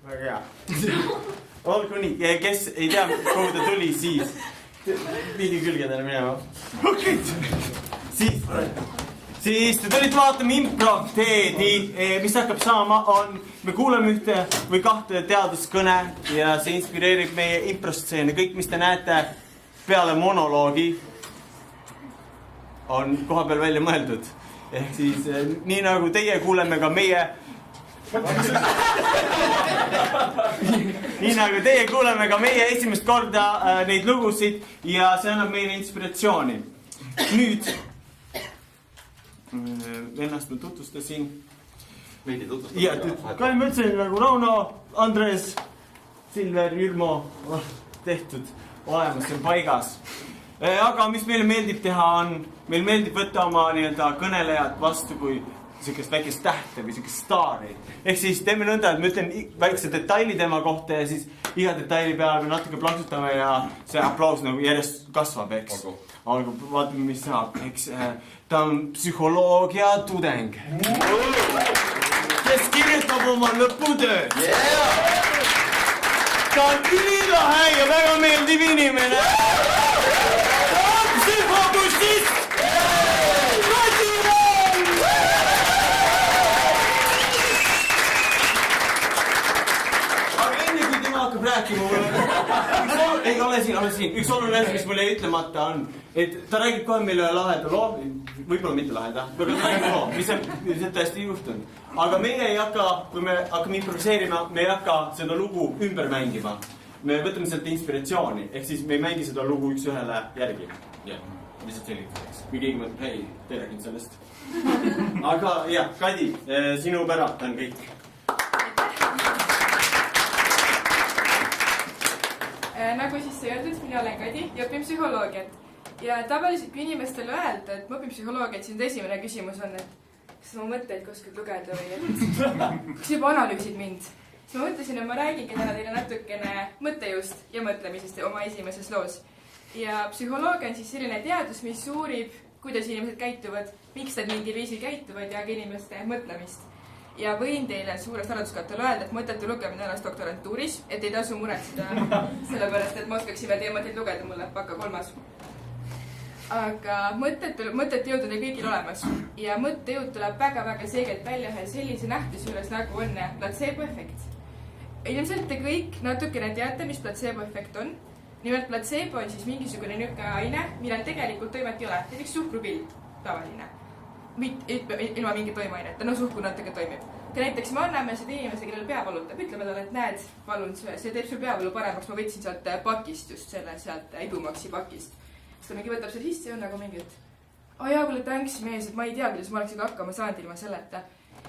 väga hea. Olgu nii, kes ei tea, kuhu ta tuli, siis pidi külgedele minema. Okei. Siis te tulite vaatama improv-teedi, mis hakkab saama on, me kuuleme ühte või kahte teaduskõne ja see inspireerib meie improstseene. Kõik, mis te näete peale monoloogi, on koha peal välja mõeldud. Ehk siis nii nagu teie kuuleme ka meie nii nagu teie kuuleme ka meie esimest korda neid lugusid ja see annab meile inspiratsiooni. Nüüd ennast ma tutvustasin. Meid ei tutvustasin. Ja, kai ma ütlesin nagu Rauno, Andres, Silver, Jürmo tehtud olemas, see on paigas. Aga mis meile meeldib teha on, meil meeldib võtta oma kõnelejad vastu kui sellisest väikest tähte või sellisest staari. Ehk siis teeme nõnda, et ma ütlen väikse detaili tema kohta ja siis iga detaili peale me natuke plaksutame ja see aplaus nagu järjest kasvab, eks. Olgu, vaatame, mis saab, eks. Ta on psühholoogia tudeng. Kes kirjutab oma lõputööd. Ta on ülilahe ja väga meeldib inimene. Ta on psühhobussist. Hakkab rääkima mulle. Ei, ole siin. Üks oluline asi, mis mulle ütlemata on, et ta räägib kohe meile laheda loo, võib-olla mitte laheda, aga ta räägib loo, mis on tõesti juhtunud. Aga meie ei hakka, kui me hakkame improviseerima, me ei hakka seda lugu ümber mängima. Me võtame sealt inspiratsiooni, ehk siis me ei mängi seda lugu üks ühele järgi. Jah, lihtsalt selgituseks. Või keegi mõtleb, hei, te räägin sellest. Aga jah, Kadi, sinu päralt on kõik. Nagu siis sai öeldud, mina olen Kadi ja õpin psühholoogiat. Ja tavaliselt, kui inimestele öelda, et ma õpin psühholoogiat, siis esimene küsimus on, et kas ma mõtteid oskad lugeda või kas juba analüüsid mind. Siis ma mõtlesin, et ma räägingi täna teile natukene mõttejõust ja mõtlemisest oma esimeses loos. Ja psühholoogia on siis selline teadus, mis uurib, kuidas inimesed käituvad, miks nad mingil viisil käituvad ja ka inimeste mõtlemist. Ja võin teile suurest arvutuskattel öelda, et mõttetu lugemine alles doktorantuuris, et ei tasu muretseda, sellepärast, et ma oskaksin veel teie mõtteid lugeda, mulle baka 3. Aga mõtete jõud on kõigil olemas ja mõttejõud tuleb väga-väga selgelt välja ühe sellise nähtuse juures, nagu on platseeboefekt. Ilmselt te kõik natukene teate, mis platseeboefekt on. Nimelt platseebo on siis mingisugune niisugune aine, millel tegelikult toimet ei ole, näiteks suhkrupill, tavaline. Ilma mingi toimeaineta, no suhkur natuke toimib. Ka näiteks me anname seda inimese, kellel pea valutab, ütleme talle, et näed, palun, see teeb sul peavalu paremaks, ma võtsin sealt pakist just selle, sealt ibumaksi pakist. Siis ta mingi võtab see sisse ja on nagu mingi, et jaa, kuule thanks mees, et ma ei tea, kuidas ma oleks hakkama saanud ilma selleta.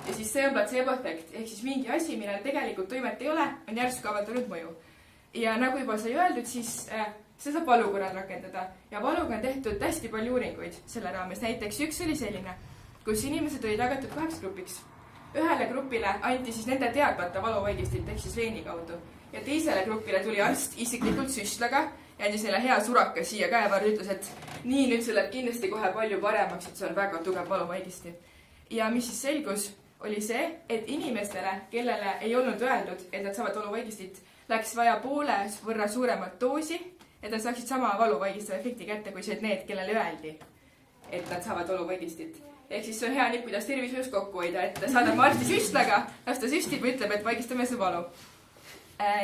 Ja siis see on platseeboefekt, ehk siis mingi asi, millel tegelikult toimet ei ole, on järsku avaldanud mõju. Ja nagu juba sai öeldud, siis see saab valu korral rakendada ja valuga on tehtud hästi palju uuringuid selle raames. Näiteks üks oli selline, kus inimesed olid jagatud 2 grupiks. Ühele grupile anti siis nende teadmata valuvaigistit ehk siis veini kaudu ja teisele grupile tuli arst isiklikult süstlaga ja andis neile hea suraka siia käevarru, ütles, et nii, nüüd see läheb kindlasti kohe palju paremaks, et see on väga tugev valuvaigisti. Ja mis siis selgus, oli see, et inimestele, kellele ei olnud öeldud, et nad saavad valuvaigistit, läks vaja poole võrra suuremat doosi, et nad saaksid sama valuvaigistava efekti kätte, kui see need, kellele öeldi, et nad saavad valuvaigistit. Ehk siis see on hea nipp, kuidas tervishoius kokku hoida, et saadame arsti süstlaga, las ta süstib ja ütleb, et vaigistame see valu.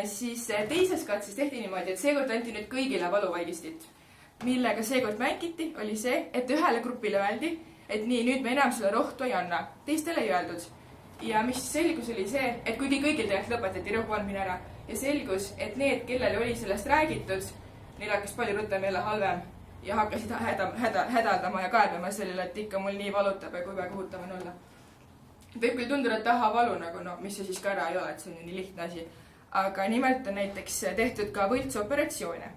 Siis teises katses tehti niimoodi, et seekord anti nüüd kõigile valuvaigistit. Millega seekord mängiti, oli see, et ühele grupile öeldi, et nii, nüüd me enam selle rohtu ei anna. Teistele ei öeldud. Ja mis selgus oli see, et kuigi kõigil tegelikult lõpetati rõhu andmine ära ja selgus, et need, kellele oli sellest räägitud, neil hakkas palju rutem jälle halvem. Ja hakkasid hädaldama ja kaebama sellele, et ikka mul nii valutab ja kui väga huvitav on olla. Võib küll tunduda, et valu nagu, no mis see siis ka ära ei ole, et see on nii lihtne asi. Aga nimelt on näiteks tehtud ka võltsoperatsioone.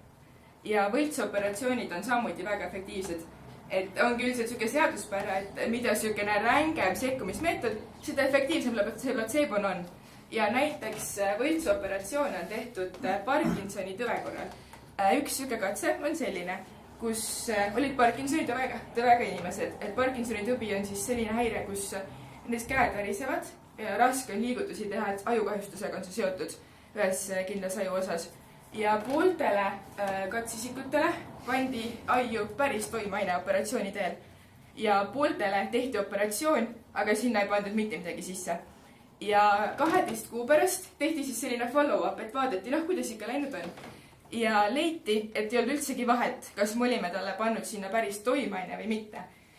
Ja võltsoperatsioonid on samuti väga efektiivsed. Et ongi üldiselt selline seaduspära, et mida selline rängem sekkumismeetod, seda efektiivsem see platseebon on. Ja näiteks võltsoperatsioone on tehtud Parkinsoni tõve korral. Üks selline katse on selline, kus olid Parkinsoni tõvega inimesed. Et Parkinsoni tõbi on siis selline häire, kus nendest käed värisevad, ja raske on liigutusi teha, et ajukahjustusega on see seotud ühes kindlas aju osas. Ja pooltele katsisikutele pandi aiu päris toimeaine operatsiooni teel. Ja pooltele tehti operatsioon, aga sinna ei pandud mitte midagi sisse. Ja 12 kuu pärast tehti siis selline follow-up, et vaadati, kuidas ikka läinud on. Ja leiti, et ei olnud üldsegi vahet, kas me olime talle pannud sinna päris toimeaine või mitte.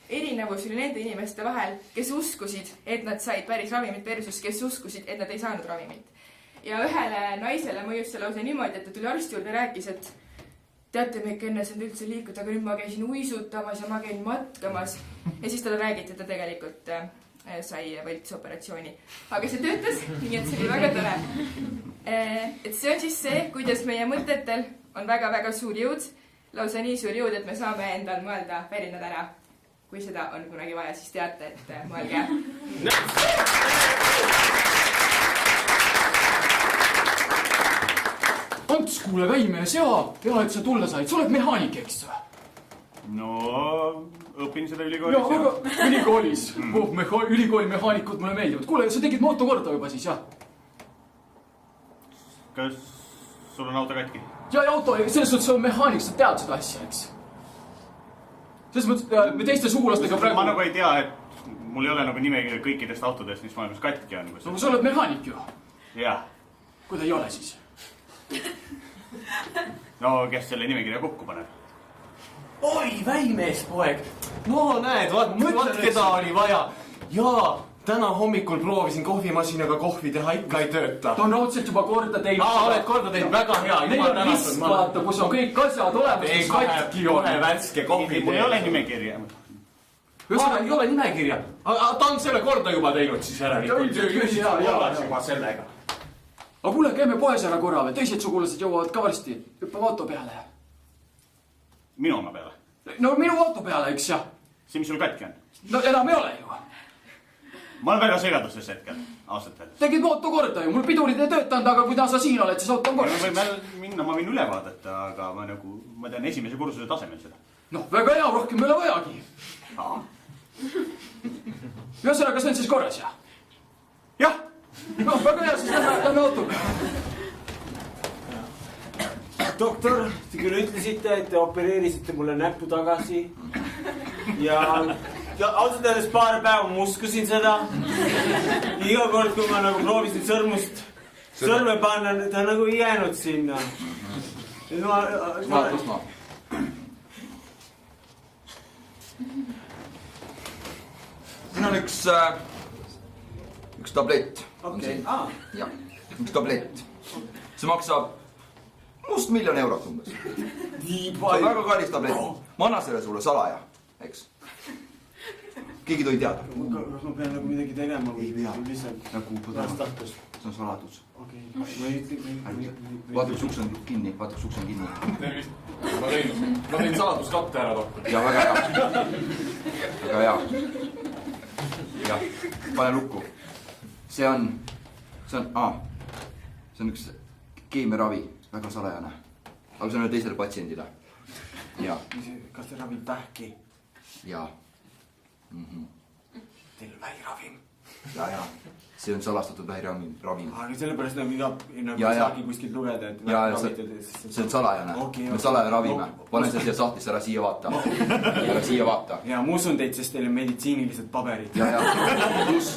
Erinevus oli nende inimeste vahel, kes uskusid, et nad said päris ravimit versus kes uskusid, et nad ei saanud ravimit. Ja ühele naisele mõjus see lausa niimoodi, et ta tuli arsti juurde ja rääkis, et teate, me ikka enne saanud üldse liikuda, aga nüüd ma käisin uisutamas ja ma käin matkamas. Ja siis talle räägiti, et ta tegelikult sai võltsoperatsiooni. Aga see töötas, nii et see oli väga tore. Et see on siis see, kuidas meie mõtetel on väga-väga suur jõud. Lausa nii suur jõud, et me saame endal mõelda värinad ära. Kui seda on kunagi vaja, siis teate, et mõelge. Ants, kuule väimees, hea, et sa tulla said. Sa oled mehaanik, eks? No, õpin seda ülikoolis. Ja, aga ülikoolis. Ülikooli mehaanikud mulle meeldivad. Kuule, sa tegid motokorda juba siis, jah? Kas sul on auto katki? Ja auto, selles mõttes on mehaanik, sa tead seda asja, eks? Selles mõttes, me teiste sugulastega praegu... Ma nagu ei tea, et mul ei ole nagu nimekirja kõikidest autodest, mis maailmas katki on. No, sa oled mehaanik ju. Jah. Kui ta ei ole siis? No, kes selle nimekirja kokku paneb? Oi, väimees poeg. No näed, vaat keda oli vaja. Jaa, täna hommikul proovisin kohvimasinaga kohvi teha, ikka ei tööta. Ta on raudselt juba korda teinud. Oled korda teinud, väga hea. Neil on risk, vaata, kus on kõik asjad olemas, kus katki on. Kohe värske kohvi. Mul ei ole nimekirja. Ei ole nimekirja. Aga ta on selle korda juba teinud siis järelikult. Juba sellega. Aga kuule, käime poes ära korra või teised sugulased jõuavad ka varsti. Hüppame auto peale. Minu oma peale? No minu auto peale, eks jah. See, mis sul katki on? No enam ei ole ju. Ma olen väga segaduses hetkel, aastat öeldes. Tegid auto korda ju, mul pidurid ei töötanud, aga kui sa siin oled, siis auto on korda. Ma võin üle vaadata, aga ma tean esimese kursuse tasemel seda. Noh, väga hea, rohkem ei ole vajagi. Ühesõnaga, see on siis korras, jah? Jah! No, väga hea, siis lähme auto peale. Doktor, te küll ütlesite, et te opereerisite mulle näppu tagasi. Ja ausalt öeldes paar päeva ma uskusin seda. Iga kord, kui ma nagu proovisin sõrme panna, ta nagu ei jäänud sinna. Kus ma? Siin on üks tablett. Okei. Jah, üks tablett. See maksab must €1 000 000 umbes. Nii See on palju. väga kallis tablett. Ma annan selle sulle salaja, eks? Keegi tohi teada. Kas ma pean nagu midagi tegema? Ei pea. Lihtsalt Nagu pärast tahtus. See on saladus. Okei. Ma ei ütle. Vaata, kus uks on kinni, vaata, kus uks on kinni. Tervist. Ma tõin saladuskatte ära, doktor. Ja väga hea. Väga hea. Jah, pane lukku. See on üks keemiaravi, väga salajane. Aga see on ühe teisele patsiendile. Ja. Kas te ravib vähki? Ja. Teil on vähiravim. Ja. See on salastatud vähiravim. Aga sellepärast nagu ei Ja. saagi kuskilt lugeda, et Ja, see on salajane. Me salaja ravime. Pane see siia sahtlisse, ära siia vaata. Ära siia vaata. Ja ma usun teid, sest teil on meditsiinilised paberid. Ja.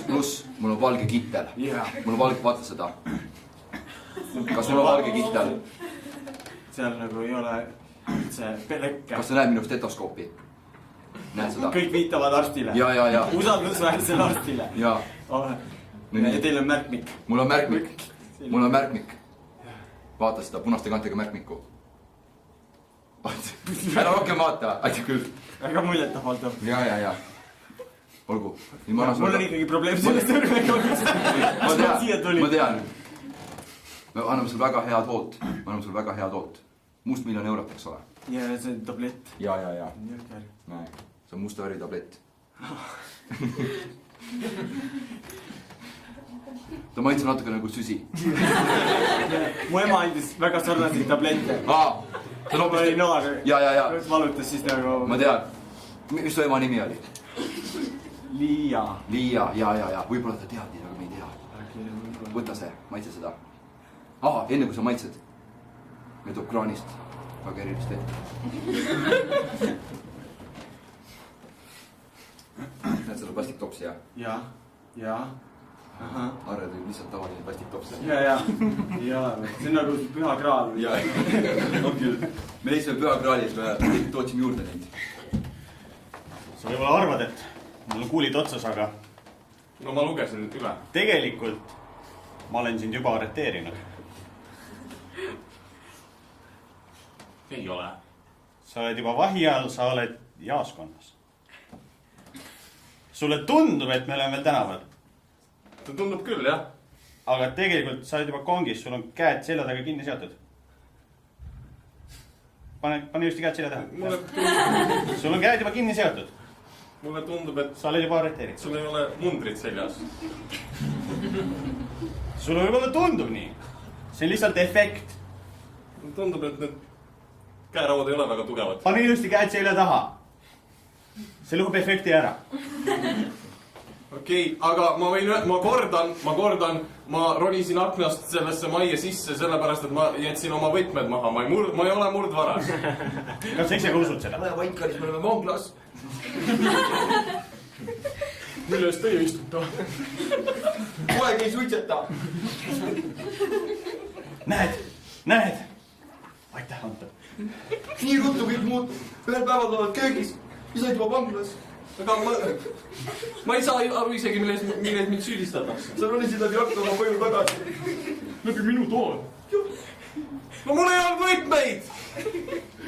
Plus, mul on valge kittel. Mul on valge, vaata seda. Kas mul on valge kittel? Seal nagu ei ole üldse pelekke. Kas sa näed minu stetoskoopi? Näed seda? Kõik viitavad arstile. Ja. Usaldusväärsele arstile. Ja. Ja teil on märkmik. Mul on märkmik. Vaata seda punaste kantega märkmikku. Ära rohkem vaata, aitab küll. Väga muljetavaldav. Ja. Olgu. Mul on ikkagi probleem sellest õrmega. Ma tean. Me anname sul väga head hoot. Must €1 000 000, eks ole? Ja see tablett. Ja. Näe, see on musta väri tablett. Ta maitseb natuke nagu süsi. Mu ema andis väga sarnaseid tablette. Ta Ma olin noor. Ja. Valutas siis nagu... Ma tean. Mis su ema nimi oli? Liia. Liia, ja. Võib-olla ta teab nii, aga me ei tea. Võta see, maitse seda. Enne kui sa maitsed. Me toob kraanist väga erilist vett. Näed seda plastiktopsi, jah? Ja. Arre tõi lihtsalt tavaline plastiktopsi. Ja. See on nagu püha kraal. Ja, on küll. Me leidsime püha kraali, siis me tootsime juurde neid. Sa võib-olla arvad, et mul on kuulid otsas, aga... No ma lugesin nüüd üle. Tegelikult ma olen sind juba arreteerinud. Ei ole. Sa oled juba vahi all, sa oled jaaskonnas. Sulle tundub, et me oleme veel tänaval. Ta tundub küll, jah. Aga tegelikult sa oled juba kongis, sul on käed selja taga kinni seotud. Pane just käed selja taha. Sul on käed juba kinni seotud. Mulle tundub, et Sa oled juba arreteeritud. sul ei ole mundrit seljas. Sulle võib-olla tundub nii. See on lihtsalt efekt. Mulle tundub, et need käerauad ei ole väga tugevad. Pane ilusti käed selja taha. See lõhub efekti ära. Okei, aga ma kordan, ma ronisin aknast sellesse majja sisse, sellepärast, et ma jätsin oma võtmed maha. Ma ei ole murdvaras. Kas sa ise ka usud seda? Ole vaikalis, me oleme vanglas. Mille eest teie istute? Poeg ei suitseta. Näed. Aitäh, Anton. Nii ruttu kõik muutub. Ühel päeval oled köögis. Isa juba vanglas. Aga ma ei saa aru isegi, milles mind süüdistatakse. Sa ronisid läbi akna oma koju tagasi. Läbi minu tool. No mul ei olnud võtmeid!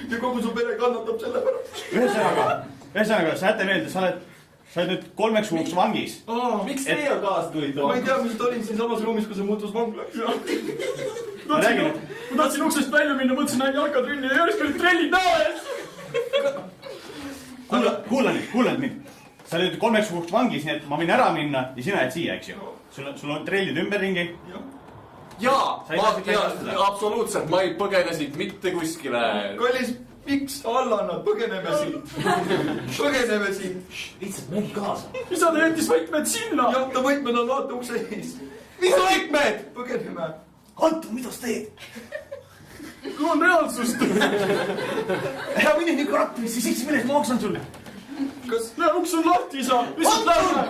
Ja kogu su pere kannatab selle pärast. Ühesõnaga, säte meelde, sa oled nüüd 3 kuuks vangis. Miks teie kaasa tulite? Ma ei tea, mis olin siin samas ruumis, kui see muutus vanglaks. Ma räägin, et Ma tahtsin uksest välja minna, mõtlesin ainult jalkatrünni ja järsku olid trellid näo ees. kuula nüüd mind. Sa oled 3 kuuks vangis, nii et ma võin ära minna ja sina jääd siia, eks ju. Sul on trellid ümberringi. Jaa, Sa ei tahtnud seda? absoluutselt, ma ei põgene siit mitte kuskile. Kallis, miks Allanna, põgeneme siit. Lihtsalt mängi kaasa. Isa ta jättis võtmed sinna. Jah, ta võtmed on vaata ukse ees. Mis võtmed? Põgeneme. Anton, mida sa teed? Kui on reaalsust. Ära mine nii karakterisse, siis milles ma maksan sulle. Näe, uks on lahti, isa. Lihtsalt lähme.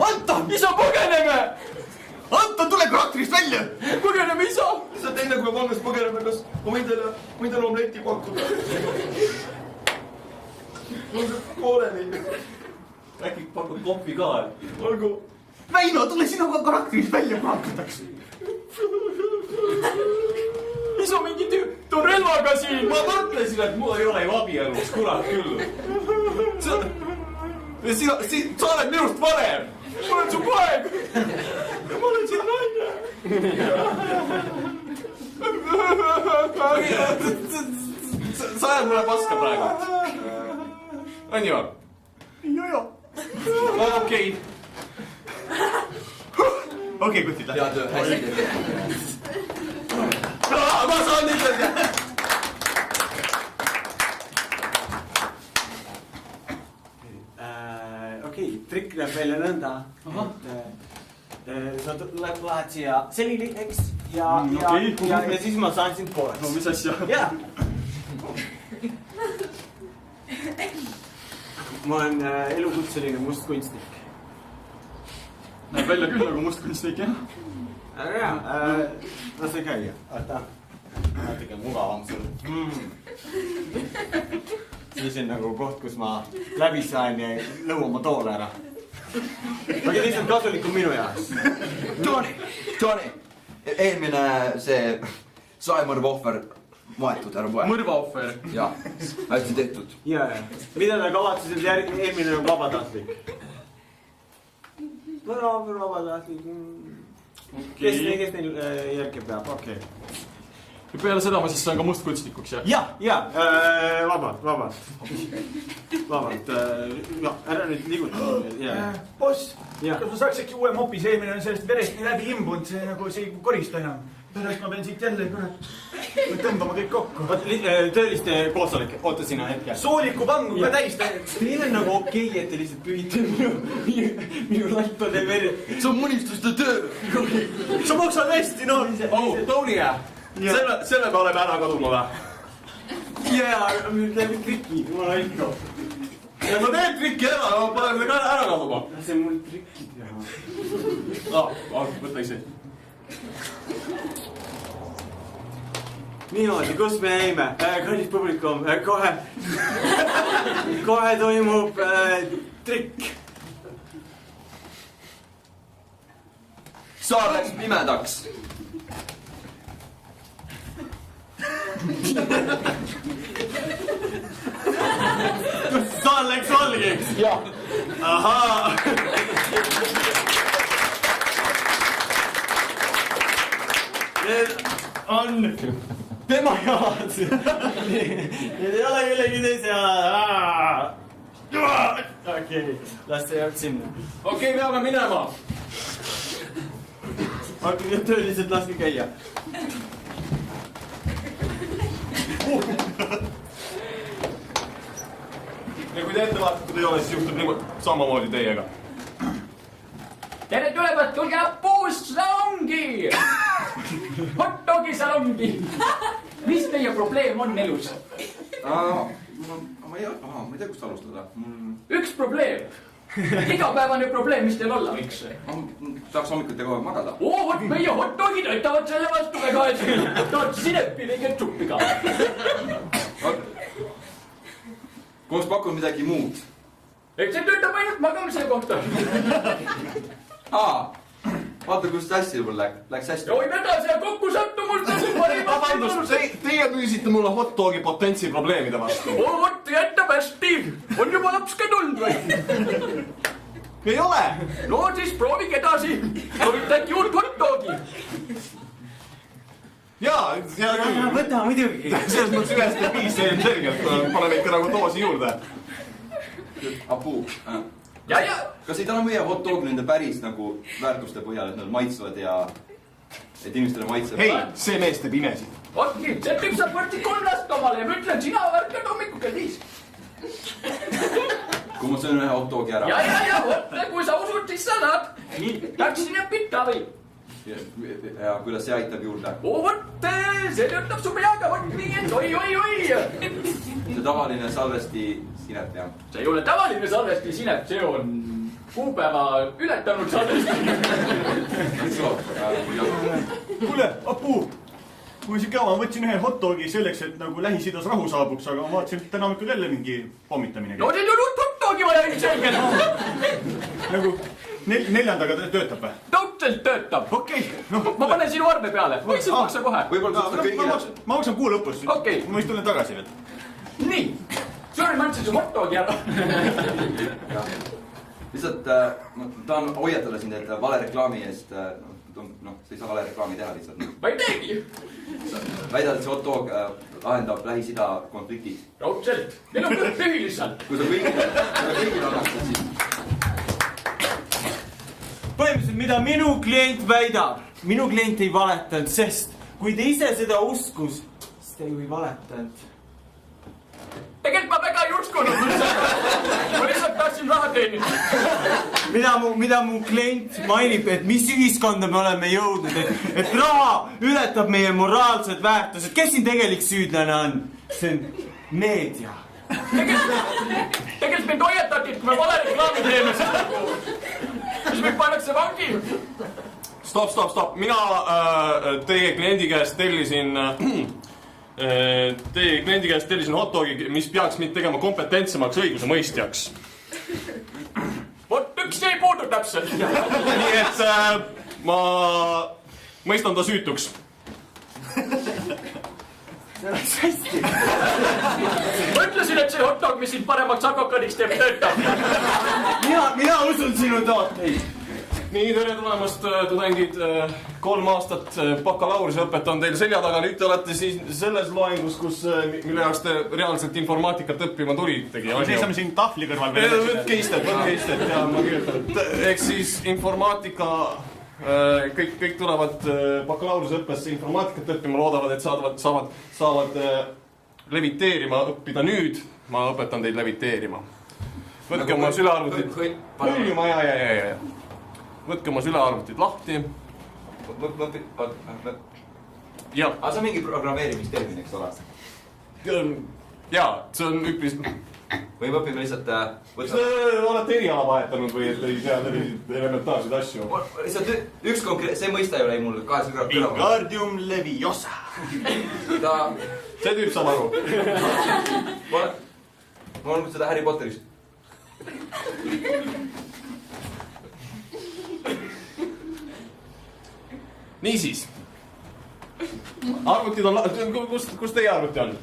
Anton! Isa, põgeneme. Anton, tule karakterist välja! Põgeneme, isa. Lihtsalt enne kui me vanglas põgeneme, kas ma võin teile omletti pakkuda? Mul on pooleli. Äkki pakud kohvi ka? Olgu. Väino, tule sinu karakterist välja, kui hakatakse. Isa, mingi tüüp on relvaga siin. Ma mõtlesin, et mul ei ole ju abielus, kurat küll. Sa oled minust vanem. Ma olen su poeg. Ja ma olen siin naine. Sa ajad mulle paska praegu. On ju? Joo. Okei. Okei, kutid, lähe. Hea töö, hästi teed. Ma saan ütelda. Okei, trikk näeb välja nõnda. Sa lähed siia selili, eks? Ja siis ma saan sind pooleks. No mis asja? Jaa. Ma olen elukutseline mustkunstnik. Näeb välja küll nagu mustkunstnik, jah? Aga jaa, las ei käia. Oota. Natuke mugavam sul. Siis on nagu koht, kus ma läbi saan ja lõu oma toole ära. Aga lihtsalt kasulik on minu jaoks. Tony, eelmine see saemõrvaohver maetud, ära poe. Mõrvaohver. Jaa, hästi tehtud. Jaa. Mida te kavatsesid eelmine on vabatahtlik? Vabatahtlik. Kes neil järgi peab? Okei. Ja peale seda ma siis saan ka mustkunstnikuks, jah? Jaa, vabalt. Ära nüüd liiguta. Boss, kas ma saaks äkki uue mopi, see eelmine on sellest verest nii läbi imbunud, see nagu see ei korista enam. pärast ma pean siit jälle tõmbama kõik kokku. Tõeliste koosolek, oota sina hetke. Sooliku vangu ka täis. Teil on nagu okei, et te lihtsalt pühite minu laipade veri. see on mõnistuste töö. Sa maksad hästi, no. Oh, Tony, selle me oleme ära kaduma või? Jaa, läbi triki, jumala ikka. Ja ma teen trikki ära, ma panen selle ka ära kaduma. See mul trikki teha. Võta ise. Niimoodi, kus me jäime? Kallis publikum, kohe toimub trikk. Saar läks pimedaks. Saal läks valgeks? Jah. Ahaa. Need on tema jalad. Need ei ole kellegi teise jalad. Okei, las see jääb sinna. Okei, peame minema. Hakake tööliselt laske käia. Ja kui te ettevaatlikud ei ole, siis juhtub niimoodi samamoodi teiega. Tere tulemast, tulge appuust salongi! Hotdogi salongi! Mis teie probleem on elus? Ma ei tea, kust alustada. Üks probleem. Igapäevane probleem, mis teil olla võiks? Tahaks hommikuti kogu aeg magada. Vot meie hotdogid aitavad selle vastu väga hästi. Tahad sinepi või ketšupi ka? Kui ma pakun midagi muud. Eks see töötab ainult magamise kohta. Vaata, kus hästi mul läks hästi. Oi, veda see kokku sattumust. Vabandust, teie müüsite mulle hotdogi potentsi probleemide vastu. Vot jätab hästi. On juba laps ka tulnud või? Ei ole. No siis proovige edasi. Soovite äkki uut hotdogi. Jaa, küll. Võta muidugi. Selles mõttes ühest ja viis selgelt. Paneme ikka nagu doosi juurde. Apuu. Ja. Kas ei täna müüa hotdog nende päris nagu väärtuste põhjal, et nad maitsvad ja et inimestele maitseb? Hei, see mees teeb imesid. Vot nii, see tüüp saab võrdsi 3 last omale ja ma ütlen, sina värkad hommikul kell 5. Kui ma söön ühe hotdogi ära. Ja, vot, kui sa usud, siis sa saad. Nii, läksin ja pita või? Ja kuidas see aitab juurde? Vot, see töötab su peaga, vot nii, et oi. See tavaline salvesti sinep, jah. See ei ole tavaline salvesti sinep, see on kuupäeva ületanud salvesti. Kuule, Apuu, kui see kava, ma võtsin ühe hotdogi selleks, et nagu Lähis-Idas rahu saabuks, aga ma vaatasin, et täna hommikul jälle mingi pommitamine. No teil on uut hotdogi vaja ilmselgelt. Nagu neljandaga töötab või? Tõutselt töötab. Okei. Ma panen sinu arve peale. Või siis maksa kohe. Võib-olla saab kõigile. Ma maksan kuu lõpus. Okei. Ma siis tulen tagasi veel. Nii. Sorry, ma andsin su hotdogi ära. Lihtsalt tahan hoiatada sind, et vale reklaami eest, sa ei saa vale reklaami teha lihtsalt. Ma ei teegi. Väidad, et see hotdog lahendab Lähis-Ida konfliktid. Raudselt. Meil on kõik tühi lihtsalt. Kui sa kõigile annastad, siis... Põhimõtteliselt, mida minu klient väidab, minu klient ei valetanud, sest kui ta ise seda uskus, siis ta ju ei valetanud. Tegelikult ma väga ei uskunud. Ma lihtsalt tahtsin raha teenida. Mida mu klient mainib, et mis ühiskonda me oleme jõudnud, et raha ületab meie moraalsed väärtused. Kes siin tegelik süüdlane on? See on meedia. Tegelikult mind hoiatati, et kui me vale reklaami teeme, siis meid pannakse vangi. Stop. Mina teie kliendi käest tellisin hotdogi, mis peaks mind tegema kompetentsemaks õigusemõistjaks. Vot üks ei puudu täpselt. Nii et ma mõistan ta süütuks. See oleks hästi. Ma ütlesin, et see hotdog, mis sind paremaks advokaadiks teeb, töötab. Mina usun sinu tooteid. Nii, tere tulemast, tudengid. 3 aastat bakalaureuseõpet on teil selja taga. Nüüd te olete siis selles loengus, mille jaoks te reaalselt informaatikat õppima tulitegi. Me seisame siin tahvli kõrval. Võtke istet. Ja ma kirjutan. Eks siis informaatika kõik tulevad bakalaureuseõppesse informaatikat õppima, loodavad, et saavad leviteerima õppida nüüd. Ma õpetan teid leviteerima. Võtke oma sülearvutid. Hõljuma, ja. Võtke oma sülearvutid lahti. Ja. Aga see on mingi programmeerimistermin, eks ole? Jaa, see on üpris... Või me õpime lihtsalt... Kas te olete eriala vahetanud või et ei tea elementaarseid asju? Lihtsalt üks konkreet... See mõista ei ole mul 8 kõrval. Wingardium Leviosa. See tüüp saab aru. Ma olen seda Harry Potterist. Niisiis. Arvutid on... Kus teie arvuti on?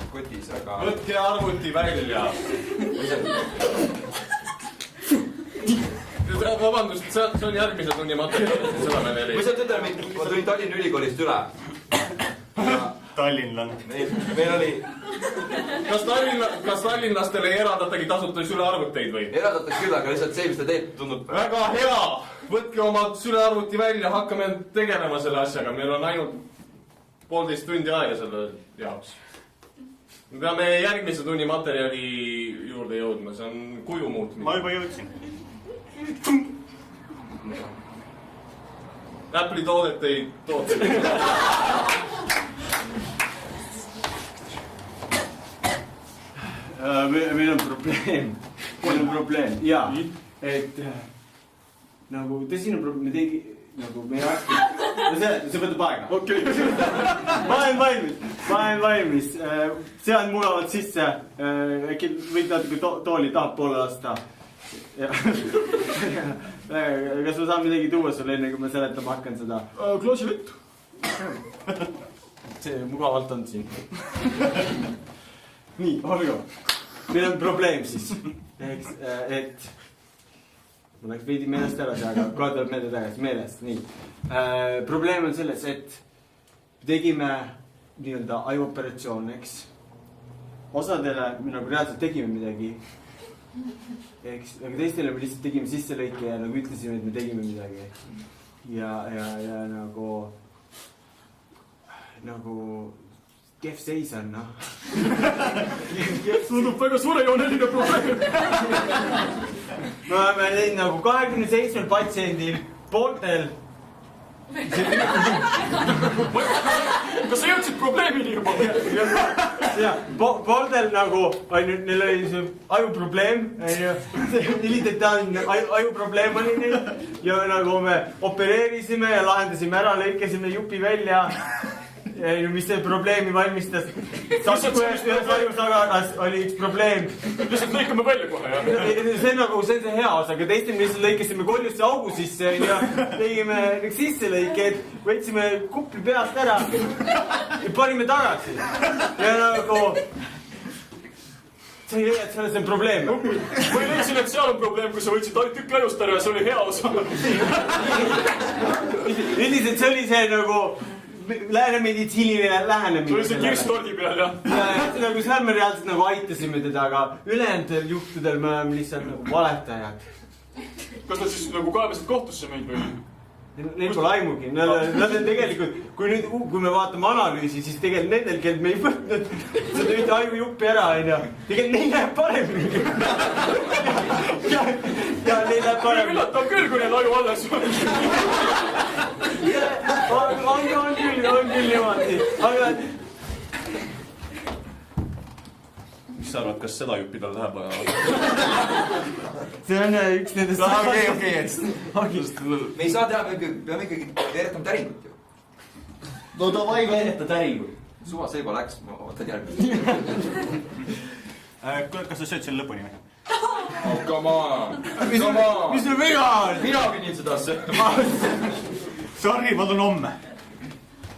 Kotis, aga... Võtke arvuti välja. Vabandust, see on järgmise tunni materjal. Ma lihtsalt ütlen, ma tulin Tallinna Ülikoolist üle. Tallinnlan. Meil oli... Kas tallinlastele ei eraldatagi tasuta sülearvuteid või? Eraldatakse küll, aga lihtsalt see, mis ta teeb, tundub... Väga hea! Võtke oma sülearvuti välja, hakkame tegelema selle asjaga. Meil on ainult 1,5 tundi aega selle jaoks. Me peame järgmise tunni materjali juurde jõudma, see on kuju muutmine. Ma juba jõudsin. Apple'i toodet ei toote. Meil on probleem, jaa. Et nagu tõsine probleem, me tegi... Nagu me ei aasta... See võtab aega. Okei. Ma olen valmis. Sean mulavad sisse. Äkki võid natuke tooli tahapoole lasta. Kas ma saan midagi tuua sulle enne, kui ma seletama hakkan seda? Klaasi vett. See mugavalt on siin. Nii, olgu. Meil on probleem siis. Et... Ma läks veidi meelest ära see, aga kohe tuleb meelde tagasi meelest. Nii. Probleem on selles, et tegime nii-öelda ajuoperatsioon, eks. Osadele me nagu reaalselt tegime midagi. Eks, aga teistele me lihtsalt tegime sisselõike ja nagu ütlesime, et me tegime midagi. Ja nagu kehv seis on, noh. Tundub väga suurejooneline probleem. Me oleme teinud nagu 27 patsiendil pooltel. Kas sa jõudsid probleemini juba? Pooltel nagu, neil oli see ajuprobleem. Ajuprobleem oli neil. Ja nagu me opereerisime ja lahendasime ära, lõikasime jupi välja. Mis see probleemi valmistas. Ühes ajusagaras oli üks probleem. Lihtsalt lõikame välja kohe, jah? See on see hea osa, aga teistel lihtsalt lõikasime koljusse augu sisse ja tegime sisselõike, et võtsime kupli peast ära ja panime tagasi. Ja nagu... Sa ei leia, et selles on probleem. Ma ei leidsin, et seal on probleem, kui sa võtsid ainult tükk ajust ära ja see oli hea osa. Üldiselt see oli see nagu... Lääne meditsiiniline lähenemine. See oli see kirstutordi peal, jah. Ja nagu seal me reaalselt nagu aitasime teda, aga ülejäänud juhtudel me oleme lihtsalt nagu valetajad. Kas nad siis nagu kaevasid kohtusse meid või? Neil pole aimugi. Nad on tegelikult, kui me vaatame analüüsi, siis tegelikult nendel, kelle me ei võtnud seda ühte ajujuppi ära, tegelikult neil läheb paremini. Ja neil läheb paremini. Üllatav küll, kui neil aju alles on. On küll niimoodi. Aga... Mis sa arvad, kas seda juppi tal läheb? See on üks nendest... Okei. Me ei saa teha, me peame ikkagi veeretama täringut ju. No davai veereta täringut. Suva, see juba läks, ma ootan järgmine. Kas sa sööd selle lõpuni või? Oh, come on. Mis sul viga on? Mina pidin seda sööma. Sorry, ma tulen homme.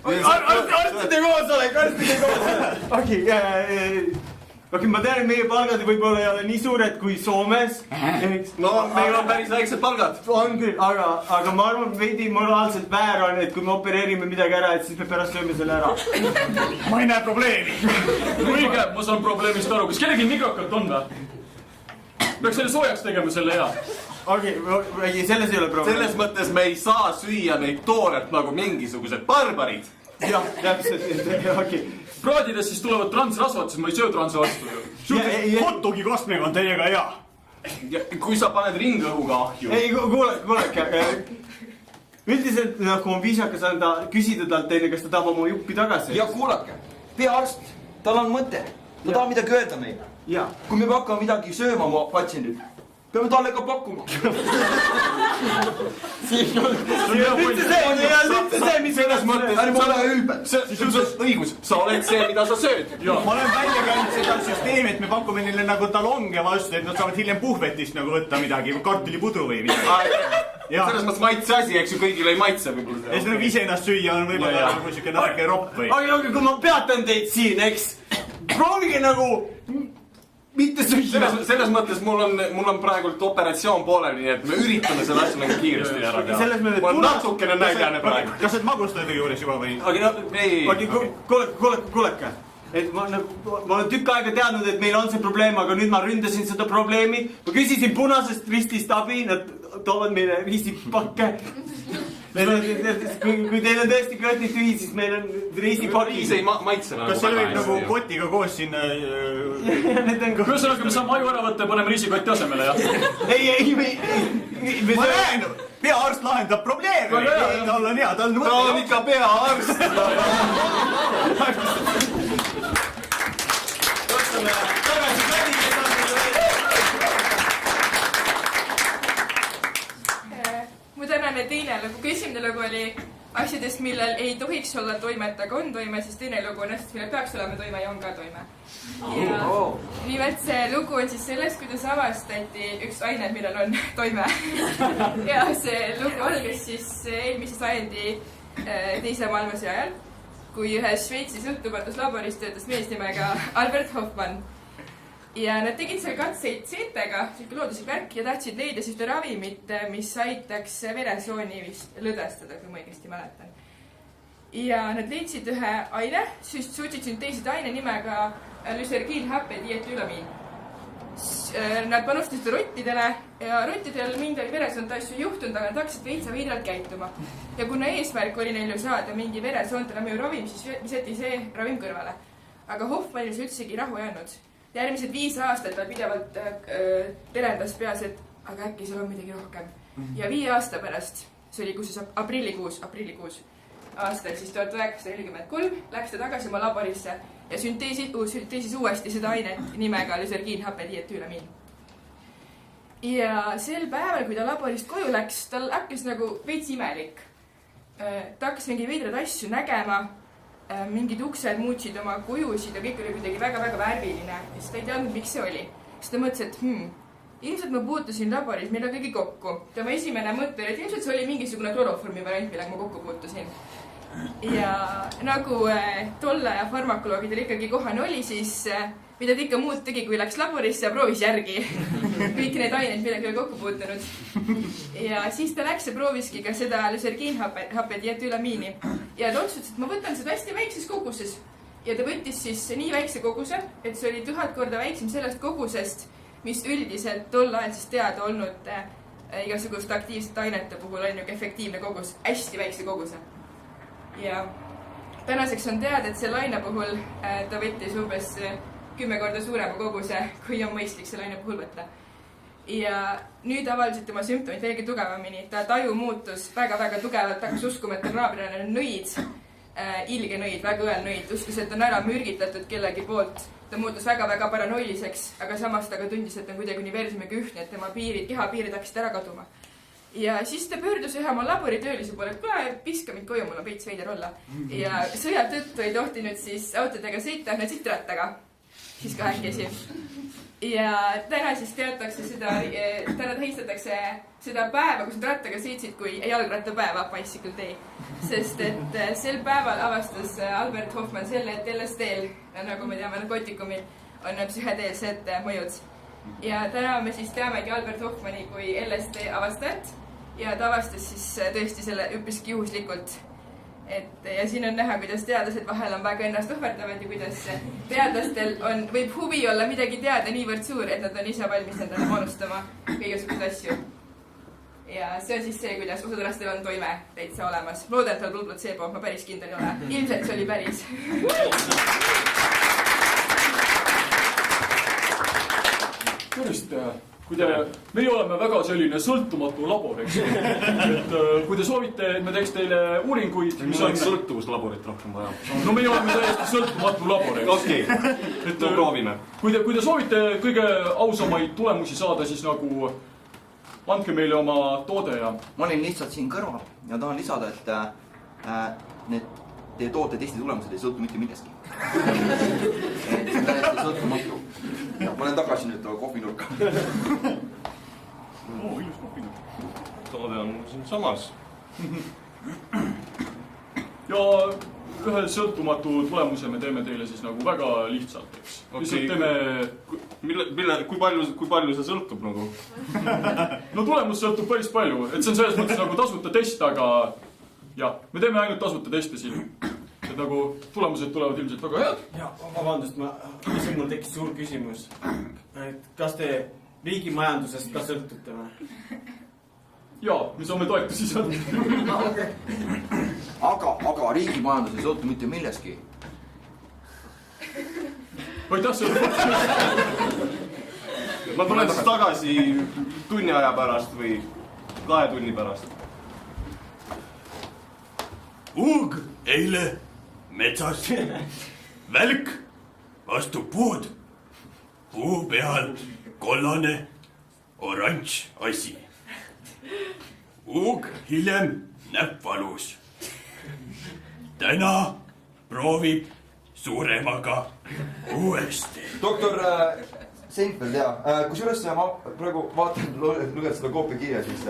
Arstide koosolek. Okei, ma tean, et meie palgad võib-olla ei ole nii suured kui Soomes. No, meil on päris väiksed palgad. On küll, aga ma arvan, veidi moraalselt väär on, et kui me opereerime midagi ära, et siis me pärast sööme selle ära. Ma ei näe probleemi. Õige, ma saan probleemist aru. Kas kellegi mikrokalt on või? Peaks selle soojaks tegema selle hea. okei, selles ei ole probleem. selles mõttes me ei saa süüa neid toorelt nagu mingisugused barbarid. jah, täpselt, okei. praadides siis tulevad transrasvad, siis ma ei söö transvastu. Hotdogi kastmega on teiega hea. Kui sa paned ringõhuga ahju. ei, kuulake. Üldiselt nagu on viisakas anda, küsida talt teile, kas ta tahab oma juppi tagasi. ja kuulake, peaarst, tal on mõte. Ta tahab midagi öelda meile. Ja. Kui me hakkame midagi sööma oma patsiendid, peame talle ka pakkuma. Üldse see, mis selles mõttes... Ärme ole ülbed. See on õigus. Sa oled see, mida sa sööd. Ma olen välja käinud seda süsteemi, et me pakume neile nagu talonge vastu, et nad saavad hiljem puhvetist nagu võtta midagi, kartulipudru või midagi. Selles mõttes maitse asi, eks ju, kõigile ei maitse võib-olla. Ja siis nagu ise ennast süüa on võib-olla nagu siuke natuke ropp või? Aga kui ma peatan teid siin, eks, proovige nagu mitte süüa. Selles mõttes mul on praegult operatsioon pooleli, nii et me üritame selle asja nagu kiiresti ära teha. Ma olen natukene näljane praegu. Kas need magustajad juures juba või? Kuuleke. Et ma olen tükk aega teadnud, et meil on see probleem, aga nüüd ma ründasin seda probleemi. Ma küsisin Punasest Ristist abi, nad toovad meile riisipakke. Kui teil on tõesti kõrnid tühi, siis meil on riisipakki. Riis ei maitse. Kas see võib nagu kotiga koos sinna... Ühesõnaga, me saame aju ära võtta ja paneme riisikoti asemele, jah? Ei. Ma näen, peaarst lahendab probleemi. Tal on hea, tal on... Ta on ikka peaarst. Mu tänane teine lugu, kui esimene lugu oli asjadest, millel ei tohiks olla toimet, aga on toime, siis teine lugu on asjadest, millel peaks olema toime ja on ka toime. Ja nimelt see lugu on siis sellest, kuidas avastati üks aine, millel on toime. Ja see lugu algas siis eelmise sajandi teise maailmasõja ajal, kui ühes Šveitsi sõltumatus laboris töötas mees nimega Albert Hoffmann. Ja nad tegid seal katseid seentega, siuke looduslik värk, ja tahtsid leida siis ravimit, mis aitaks veresooni vist lõdvestada, kui ma õigesti mäletan. Ja nad leidsid ühe aine, suutsid sünteesida aine nimega lüsergiinhäppedietüülamiin. Nad panustasid rottidele ja rottidel mingi veresoonte asju ei juhtunud, aga nad hakkasid veitsa veidralt käituma. Ja kuna eesmärk oli neil ju saada mingi veresoontele mõju ravim, siis visati see ravim kõrvale. Aga Hoffmannil see üldsegi rahu jäänud. Järgmised 5 aastat ta pidevalt terendas peas, et aga äkki seal on midagi rohkem. Ja 5 aasta pärast, see oli kusjuures aprillikuus aastal, siis 1943 läks ta tagasi oma laborisse ja sünteesis uuesti seda ainet nimega lüsergiinhäppedietüülamiin. Ja sel päeval, kui ta laborist koju läks, tal hakkas nagu veits imelik. Ta hakkas mingi veidrad asju nägema. Mingid uksed muutsid oma kujusid ja kõik oli kuidagi väga-väga värviline. Ja siis ta ei teadnud, miks see oli. Siis ta mõtles, et ilmselt ma puutusin laboris millegagi kokku. Tema esimene mõte oli, et ilmselt see oli mingisugune kloroformi variant, millega ma kokku puutusin. Ja nagu tolle ja farmakoloogidel ikkagi kohane oli, siis mida ta ikka muud tegi, kui läks laborisse ja proovis järgi kõik need ained, millega oli kokku puutunud. Ja siis ta läks ja prooviski ka seda lüsergiinhäppedietüülamiini. Ja ta otsustas, et ma võtan seda hästi väikses koguses. Ja ta võttis siis nii väikse koguse, et see oli 1000 korda väiksem sellest kogusest, mis üldiselt tol ajal siis teada olnud igasugust aktiivsete ainete puhul on ju efektiivne kogus, hästi väikse koguse. Ja tänaseks on teada, et selle aine puhul ta võttis umbes 10 korda suurema koguse, kui on mõistlik selle aine puhul võtta. Ja nüüd avaldasid tema sümptomid veelgi tugevamini. Ta taju muutus väga-väga tugevalt, hakkas uskuma, et ta naabrile on nõid, ilge nõid, väga õel nõid. Uskus, et on ära mürgitatud kellegi poolt. Ta muutus väga-väga paranoiliseks, aga samas ta ka tundis, et on kuidagi universumiga ühtne, et tema kehapiirid hakkasid ära kaduma. Ja siis ta pöördus ühe oma laboritöölise poole, et kuule, piska mind koju, mul on veits veider olla. Ja sõja tõttu ei tohtinud siis autodega sõita, nad sõid rattaga. Siis kahekesi. Ja täna siis teatakse seda, täna tähistatakse seda päeva, kus nad rattaga sõitsid kui jalgrattapäeva, bicycle day. Sest et sel päeval avastas Albert Hoffmann selle, et LSD-l, nagu me teame narkootikumil, on psühhedeelsed mõjud. Ja täna me siis teamegi Albert Hoffmanni kui LSD avastajat ja ta avastas siis tõesti selle üpriski juhuslikult. Ja siin on näha, kuidas teadlased vahel on väga ennast ohverdavad ja kuidas teadlastel võib huvi olla midagi teada niivõrd suur, et nad on ise valmis endale panustama kõigesuguseid asju. ja see on siis see, kuidas osad lastel on toime täitsa olemas. Loodan, et tal pole placebo, ma päris kindel ei ole. Ilmselt see oli päris. tervist, meie oleme väga selline sõltumatu labor, eks. Et kui te soovite, et me teeks teile uuringuid, mis on sõltuvuslaborit rohkem vaja. No meie oleme täiesti sõltumatu labor, eks. Okei, no proovime. Kui te soovite kõige ausamaid tulemusi saada, siis nagu andke meile oma toode ja... Ma olin lihtsalt siin kõrval ja tahan lisada, et need teie toote testi tulemused ei sõltu mitte milleski. See on täiesti sõltumatu. Ja ma olen tagasi nüüd kohvinurka. Ilus kohvinurk. Toode on siin samas. Ja ühe sõltumatu tulemuse me teeme teile siis nagu väga lihtsalt, eks. Lihtsalt teeme... Kui palju see sõltub nagu? No tulemus sõltub päris palju, et see on selles mõttes nagu tasuta test, aga jah, me teeme ainult tasuta teste siin. Et nagu tulemused tulevad ilmselt väga head. Ja, vabandust, mul tekkis suur küsimus. Et kas te riigi majandusest ka sõltute või? Jaa, me saame toetusi saada. Aga riigi majandus ei sõltu mitte milleski. Aitäh selle. Ma tulen siis tagasi tunni aja pärast või 2 tunni pärast. Uug eile metsas. Välk vastu puud. Puu peal kollane oranž asi. Uug hiljem näpp valus. Täna proovib suuremaga uuesti. Doktor Seinfeld, jaa. Kusjuures ma praegu vaatan, lugedes seda Coopi kirja, siis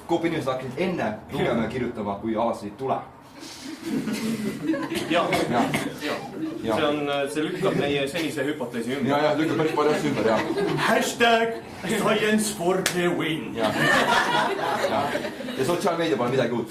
Coopi inimesed hakkasid enne lugema ja kirjutama, kui avastasid tule. Ja. See lükkab meie senise hüpoteesi ümber. Ja, lükkab päris palju asju ümber, jah. #Science for the win. Ja sotsiaalmeedia pole midagi uut.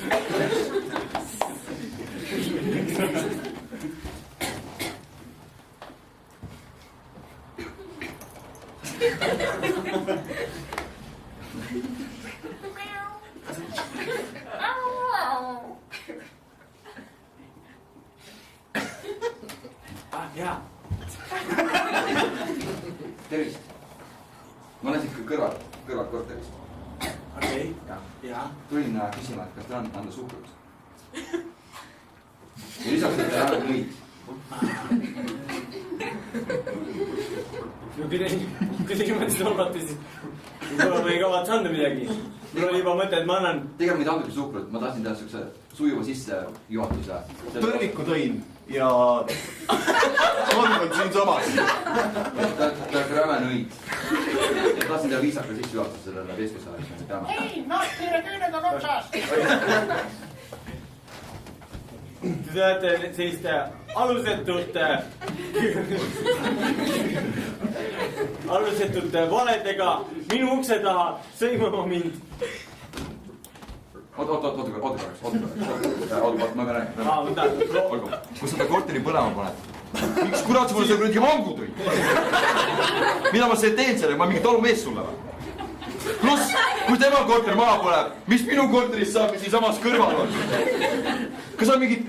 Jaa. Tervist. Ma olen siit kõrvalt korterist. Okei. Jaa. Tulin küsima, et kas te anda suhkrut. Ja lisaks, et te läheb nõid. Kui te niimoodi solvate, siis ma ei kavatse anda midagi. Mul oli juba mõte, et ma annan... Tegelikult mitte andagi suhkrut, ma tahtsin teha sükse sujuva sisse juhatuse. Tõrviku tõin ja on siin samas. Ta on räme nõid. Ja tahtsin teha viisaka sisse juhatuse sellele veskusele. Ei, nahtire küüned on otsas. Te teate selliste alusetute valedega minu ukse taha sõimama mind. Oota korraks. Ma pean rääkima. Olgu. Kus sa ta korteri põlema paned? Miks kurat sa mulle see kuradi mangu tõid? Mida ma see teen selle? Ma mingi talumees sulle või? Pluss, kui tema korter maha põleb, mis minu korterist saab siin samas kõrval on? Kas on mingid...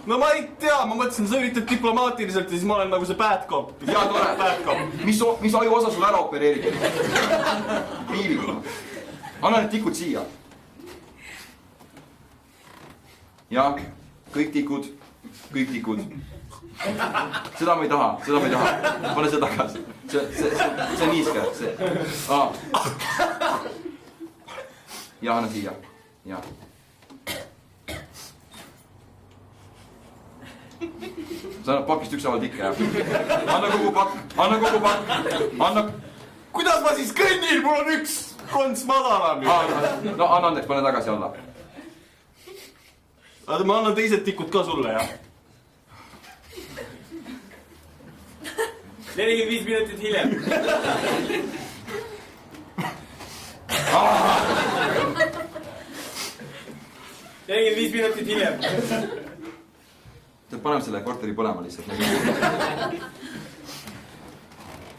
No ma ei tea, ma mõtlesin, sa üritad diplomaatiliselt ja siis ma olen nagu see bad cop. Jaa, tore. Mis aju osa sul ära opereerib? Piiviga. Anna need tikud siia. Ja, kõik tikud. Seda ma ei taha. Pane see tagasi. See on niiske. Ja, anna siia. Ja. Sa annad pakist ükshaaval tikke, jah? Anna kogu pakk. Kuidas ma siis kõnnin? Mul on üks konts madalam. No anna andeks, pane tagasi alla. Ma annan teised tikud ka sulle, jah? 45 minutit hiljem. Tegin 5 minutit hiljem. Paneme selle korteri põlema lihtsalt.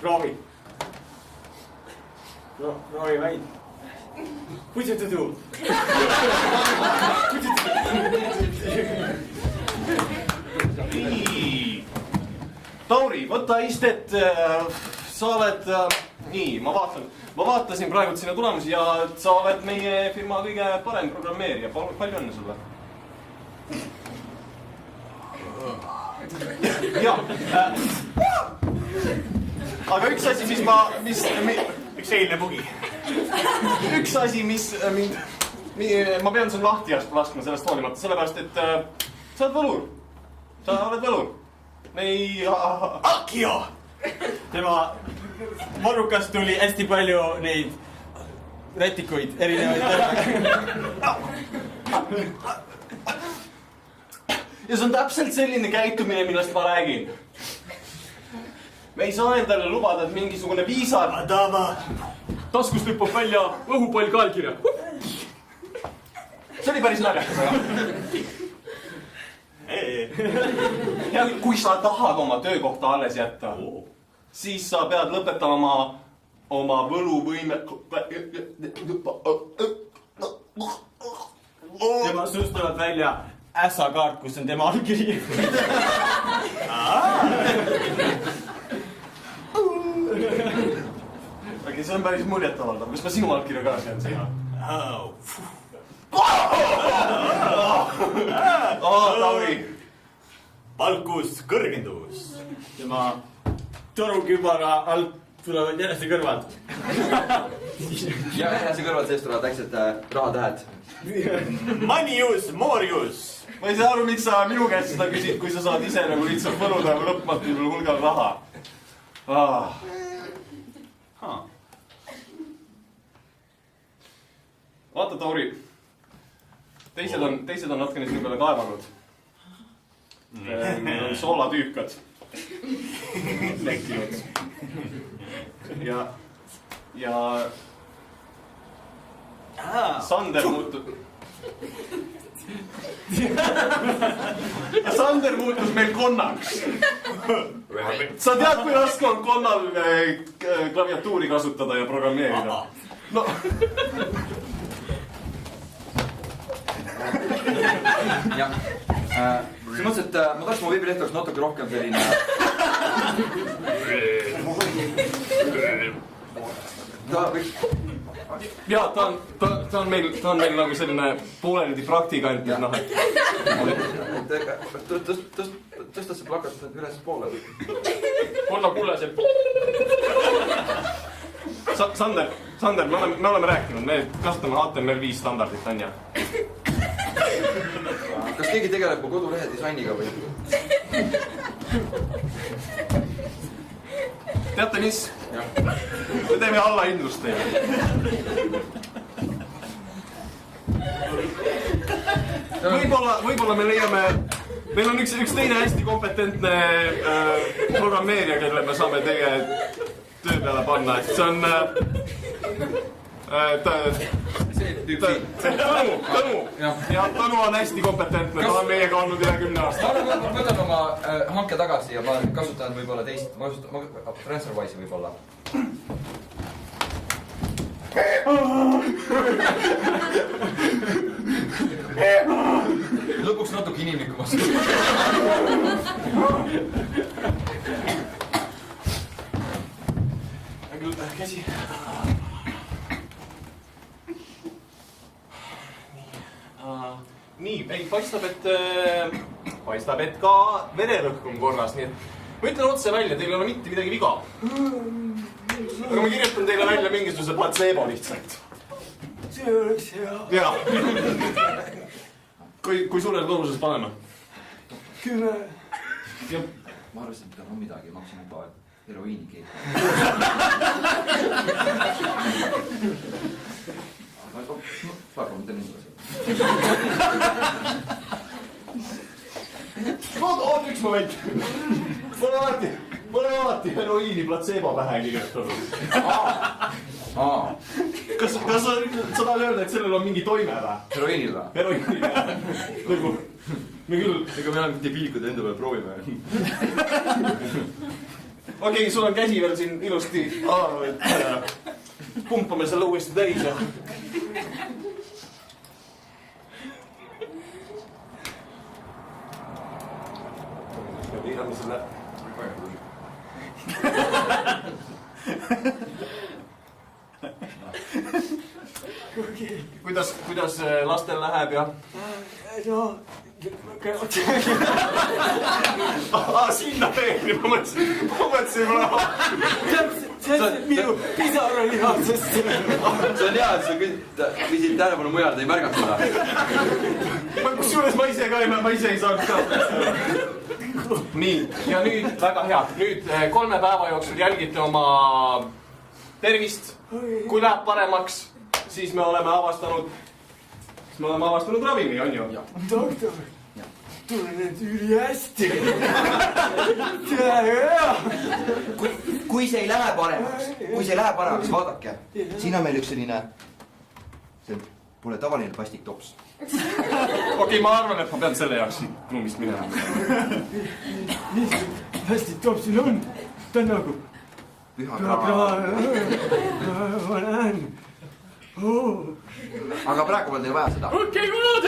Proovi vaid. Puidutudu. nii. Tauri, võta istet. Sa oled... Nii, ma vaatasin praegu sinu tulemusi ja sa oled meie firma kõige parem programmeerija. Palju õnne sulle? Jaa. Aga üks asi, üks eilne bugi. Üks asi, ma pean sun lahti laskma sellest hoolimata, sellepärast, et sa oled võlur. Sa oled võlur. Akio! Tema varrukast tuli hästi palju neid rätikuid, erinevaid. Ja see on täpselt selline käitumine, millest ma räägin. Me ei saa endale lubada, et mingisugune viisa... Taskust hüppab välja õhupall kaelkirja. See oli päris naljakas, aga... Ja kui sa tahad oma töökohta alles jätta, siis sa pead lõpetama oma võluvõime... Tema suust tuleb välja ässakaart, kus on tema allkiri. Okei, see on päris muljetavaldav. Kas ma sinu allkirja ka sean siia? Tauri. Palkus kõrgendus. Tema torukübara alt tulevad jänese kõrvad. Ja jänese kõrvad seest tulevad väiksed rahatähed. Manius, Morius. Ma ei saa aru, miks sa minu käest seda küsid, kui sa saad ise nagu lihtsalt võluda lõpmatul hulgal raha. Vaata, Tauri. Teised on natukene sinu peale kaevanud. Meil on soolatüükad. Lekkinud. Ja... Sander muutus meil konnaks. Sa tead, kui raske on konnal klaviatuuri kasutada ja programmeerida? No... Jah. Sa mõtlesin, et ma tahaks mu veebilehti oleks natuke rohkem selline... Jaa, ta on meil nagu selline pooleldi praktikant, et noh, et... Tõsta see plakat üles poole. Konna kulle see... Sander, me oleme rääkinud, me kasutame HTML5 standardit, on ja? Kas keegi tegeleb mu kodulehe disainiga või? Teate mis? Me teeme allahindlust teile. Võib-olla me leiame... Meil on üks teine hästi kompetentne programmeerija, kelle me saame teie töö peale panna. See on... Tõnu. Ja Tõnu on hästi kompetentne, ta on meiega olnud üle 10 aasta. Ma võtan oma hanke tagasi ja ma kasutan võib-olla teist, ma kasutan TransferWise'i võib-olla. Lõpuks natuke inimlikumast. Käsi. Nii, ei, paistab, et ka vererõhk on korras, nii et ma ütlen otse välja, teil ei ole mitte midagi viga. Aga ma kirjutan teile välja mingisuguse placebo lihtsalt. See oleks hea. Jaa. Kui suures koguses paneme? 10. Ma arvasin, et on midagi, ma hakkasin juba heroiini keetma. Aga ma teen enda. Oot, üks moment. Ma olen alati heroiini placebo pähe kirjutanud. Kas sa tahad öelda, et sellel on mingi toime või? Heroiinil või? Heroiinil, jah. Me küll... Ega me oleme debiilikud enda peal proovime. Okei, sul on käsi veel siin ilusti... pumpame selle uuesti täis ja... Piirame selle. Kuidas lastel läheb ja? No, Sinna peegli, ma mõtlesin, see on minu pisaralihasest. See on hea, et sa viisid tähelepanu mujal, ta ei märganud seda. Kusjuures ma ise ka ma ise ei saanud ka. Nii, ja nüüd, väga hea, nüüd 3 päeva jooksul jälgite oma tervist. Kui läheb paremaks, siis me oleme avastanud ravimi, on ju? Doktor, tunnen üli hästi. Kui see ei lähe paremaks, vaadake. Siin on meil üks selline, see pole tavaline plastiktops. Okei, ma arvan, et ma pean selle jaoks siit ruumist minema. Plastiktopsil on, ta on nagu ma näen. Aga praegu on teil vaja seda. Okei,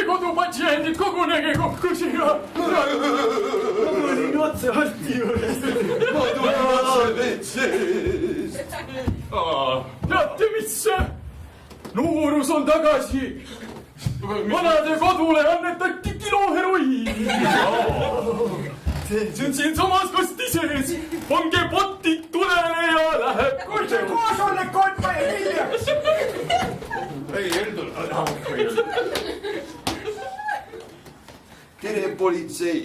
kodupatsiendid, kogunege kokku siia. Ma tulin otse arsti juures. Ma tulin otse WC-st. Teate, mis? Noorus on tagasi. Vanade kodule annetati kilo heroiini. See on siin samas kasti sees. Pange potid tulele ja läheb koju. Koosolek on vaja hiljaks. Ei, Eldul. Tere, politsei.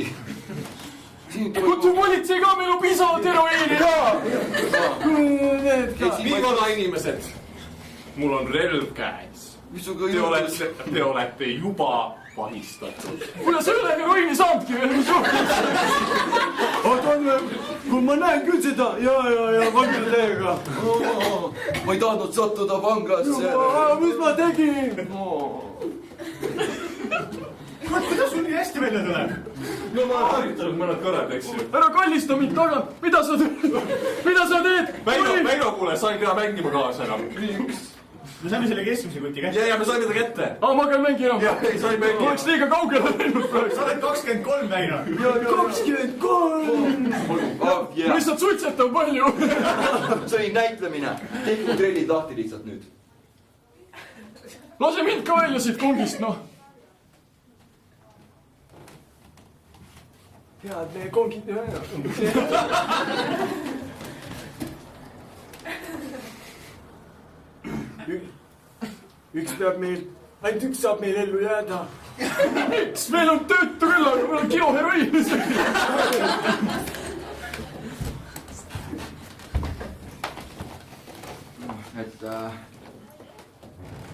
Kutsu politsei ka, meil on pisat heroiini ka. Viimana inimesed, mul on relv käes. Te olete juba vahistatud. Kuule, sa ei ole heroiini saanudki veel. Kui ma näen küll seda, ja vangi täiega. Ma ei tahtnud sattuda vangasse. Mis ma tegin? Kuidas sul nii hästi välja tuleb? No ma olen harjutanud mõned korrad, eks ju. Ära kallista mind tagant. Mida sa teed? Väino, kuule, sa ei pea mängima kaasa enam. Me saime selle keskmise kuti kätte. Ja me saime ta kätte. Ma käin mängi enam. Jah, ei sai mängi. Oleks liiga kaugele läinud praegu. Sa oled 23, Väino. 23! Lihtsalt suitsetab palju. See oli näitlemine. Tehku trellid lahti lihtsalt nüüd. Lase mind ka välja siit kongist, noh. Head meie kongid ja enam. Üks peab meil, ainult üks saab meil ellu jääda. Miks? Meil on töötu küll, aga meil on kilo heroiini. Et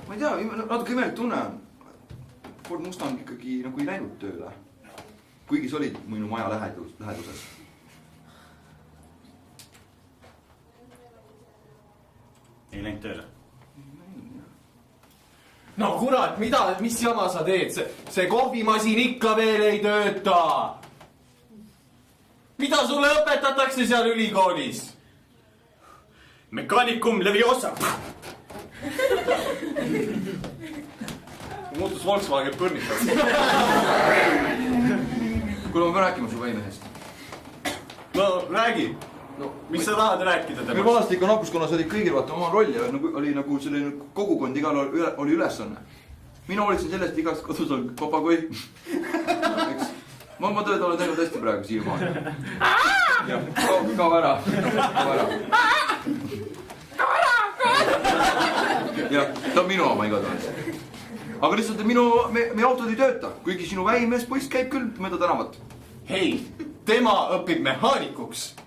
ma ei tea, natuke imelik tunne on. Ford Mustang ikkagi nagu ei läinud tööle. Kuigi see oli minu maja läheduses. Ei läinud tööle. No kurat, mis jama sa teed? See kohvimasin ikka veel ei tööta. Mida sulle õpetatakse seal ülikoolis? Mekaanikum Leviosa. Muutus Volkswagen põrnitab. Kuule, ma pean rääkima su väimehest. No räägi. No, mis sa tahad rääkida meil temast? vanasti ikka naabuskonnas oli kõigil vaata oma roll ja oli nagu selline kogukond, igal oli ülesanne. Mina hoolitsen sellest, igast kodus on papagoi. Ma tööd olen teinud hästi praegu siiamaani. Kav ära. Jah, ta on minu oma igatahes. Aga lihtsalt meie autod ei tööta, kuigi sinu väimees poiss käib küll mööda tänavat. Hei, tema õpib mehaanikuks.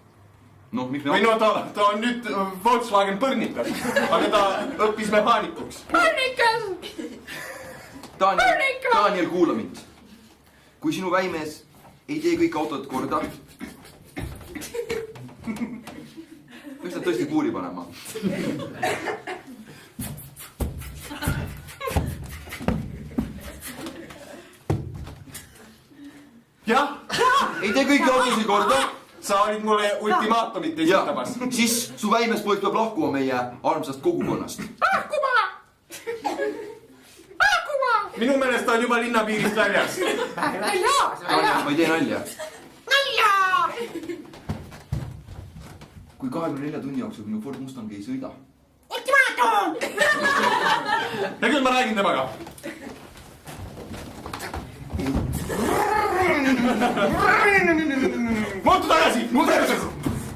No, miks me... Või no ta on nüüd Volkswagen põrnitab, aga ta õppis mehaanikuks. Põrnikas! Daniel, kuula mind. Kui sinu väimees ei tee kõik autod korda, võiks nad tõesti kuuli panema. Jah, Ei tee kõiki autosid korda, sa olid mulle ultimaatumit esitamas. Siis su väimespoeg peab lahkuma meie armsast kogukonnast. Minu meelest ta on juba linnapiirist väljas. Ma ei tee nalja. Kui 24 tunni jooksul minu Ford Mustang ei sõida. Ja küll ma räägin temaga. Muutu tagasi!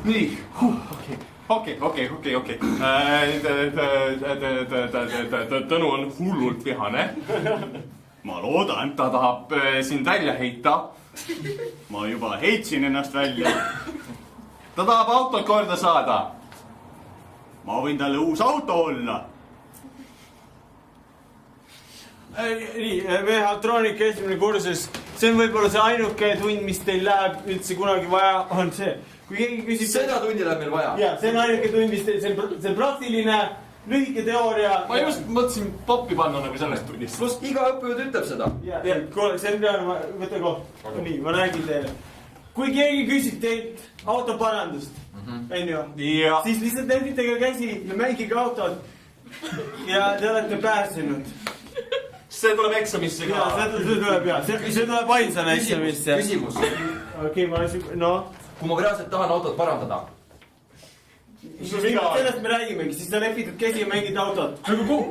Nii. Okei. Tõnu on hullult vihane. ma loodan, Ta tahab sind välja heita. ma juba heitsin ennast välja. Ta tahab autot korda saada. ma võin talle uus auto olla. Nii, mehhatroonika esimene kursus, see on võib-olla see ainuke tund, mis teil läheb üldse kunagi vaja, on see. Kui keegi küsib... Seda tundi läheb meil vaja. Jaa, see on ainuke tund, mis teil, see on praktiline, lühike teooria. Ma just mõtlesin poppi panna nagu sellest tunnist. Plus iga õppejõud ütleb seda. Jaa, see on peale, võta koht. Nii, ma räägin teile. Kui keegi küsib teilt autoparandust, on ju, siis lihtsalt nenditage käsi ja mängige autot ja te olete pääsenud. See tuleb eksamisse ka. Jaa, see tuleb jaa. See tuleb ainsana eksamisse. Küsimus. Okei, ma olen no. Kui ma reaalselt tahan autot parandada. Sellest me räägimegi, siis sa lepitad käsi ja mängid autot.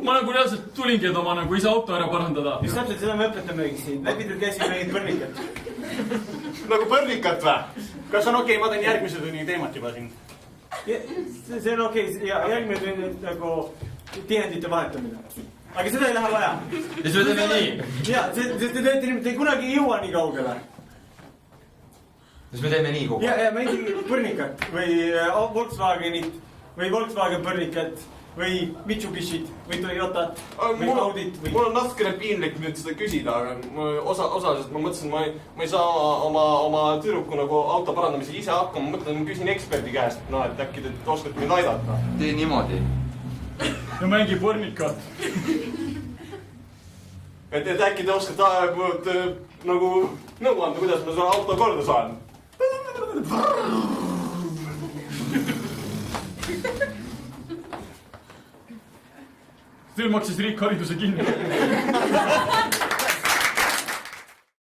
Ma nagu reaalselt tulingi, et oma nagu ise auto ära parandada. Just täpselt seda me õpetamegi siin. Lepitad käsi ja mängid põrnikat. nagu põrnikat või? Kas on okei, ma teen järgmise tunni teemat juba siin. See on okei, ja järgmine tund on nagu tihendite vahetamine. Aga seda ei lähe vaja. Ja siis me teeme nii. Jaa, te kunagi ei jõua nii kaugele. Siis me teeme nii kogu. Ja mängige põrnikat või Volkswagenit või Volkswagen põrnikat või Mitsubishit või Toyotat või Audit või... Mul on natukene piinlik nüüd seda küsida, aga osaliselt ma mõtlesin, ma ei saa oma tüdruku nagu auto parandamisega ise hakkama. Ma mõtlen, ma küsin eksperdi käest, no, et äkki te oskate mind aidata. Tee niimoodi. Ja mängi põrnikat. Et äkki te oskate nagu nõu anda, kuidas ma seda auto korda saan. Teil maksis riik hariduse kinni.